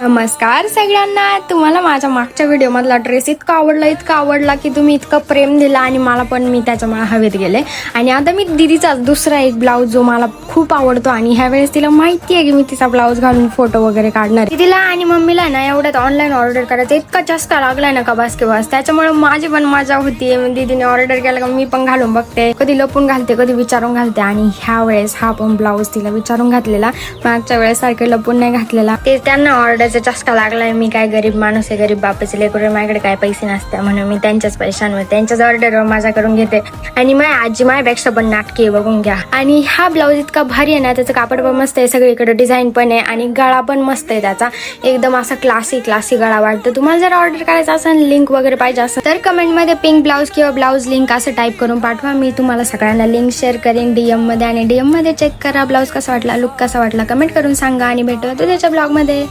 नमस्कार सगळ्यांना. तुम्हाला माझ्या मागच्या व्हिडिओमधला ड्रेस इतका आवडला की तुम्ही इतकं प्रेम दिला आणि मला पण मी त्याच्यामुळे हवेत गेले. आणि आता मी दीदीचा दुसरा एक ब्लाऊज जो मला खूप आवडतो आणि ह्या वेळेस तिला माहिती आहे की मी तिचा ब्लाऊज घालून फोटो वगैरे काढणार. दीदीला आणि मम्मीला ना एवढ्यात ऑनलाईन ऑर्डर करायचं इतका चस्का लागलाय ना का बस के बस. त्याच्यामुळे माझी पण मजा होती. दीदीने ऑर्डर केलं का मी पण घालून बघते, कधी लपून घालते कधी विचारून घालते. आणि ह्या वेळेस हा पण ब्लाऊज तिला विचारून घातलेला, मागच्या वेळेस सारखे लपून नाही घातलेला. ते त्यांना ऑर्डर चस्का लागलाय. मी काय गरीब माणूस आहे, गरीब बापाचे लेकरं, माझ्याकडे काय पैसे नसते म्हणून मी त्यांच्याच पैशांवर त्यांच्याच ऑर्डरवर माझ्याकडून घेते. आणि माझी आजी माझ्यापेक्षा पण नाटकी आहे, बघून घ्या. आणि हा ब्लाऊज इतका भारी आहे ना, त्याचं कापड पण मस्त आहे, सगळीकडे डिझाईन पण आहे आणि गळा पण मस्त आहे त्याचा, एकदम असा क्लासी गळा वाटतो. तुम्हाला जर ऑर्डर करायचं असेल, लिंक वगैरे पाहिजे असेल तर कमेंटमध्ये पिंक ब्लाऊज किंवा ब्लाऊज लिंक असं टाईप करून पाठवा. मी तुम्हाला सगळ्यांना लिंक शेअर करेन DM मध्ये. आणि DM मध्ये चेक करा ब्लाऊज कसा वाटला, लुक कसा वाटला, कमेंट करून सांगा. आणि भेटूया उद्याच्या ब्लॉगमध्ये.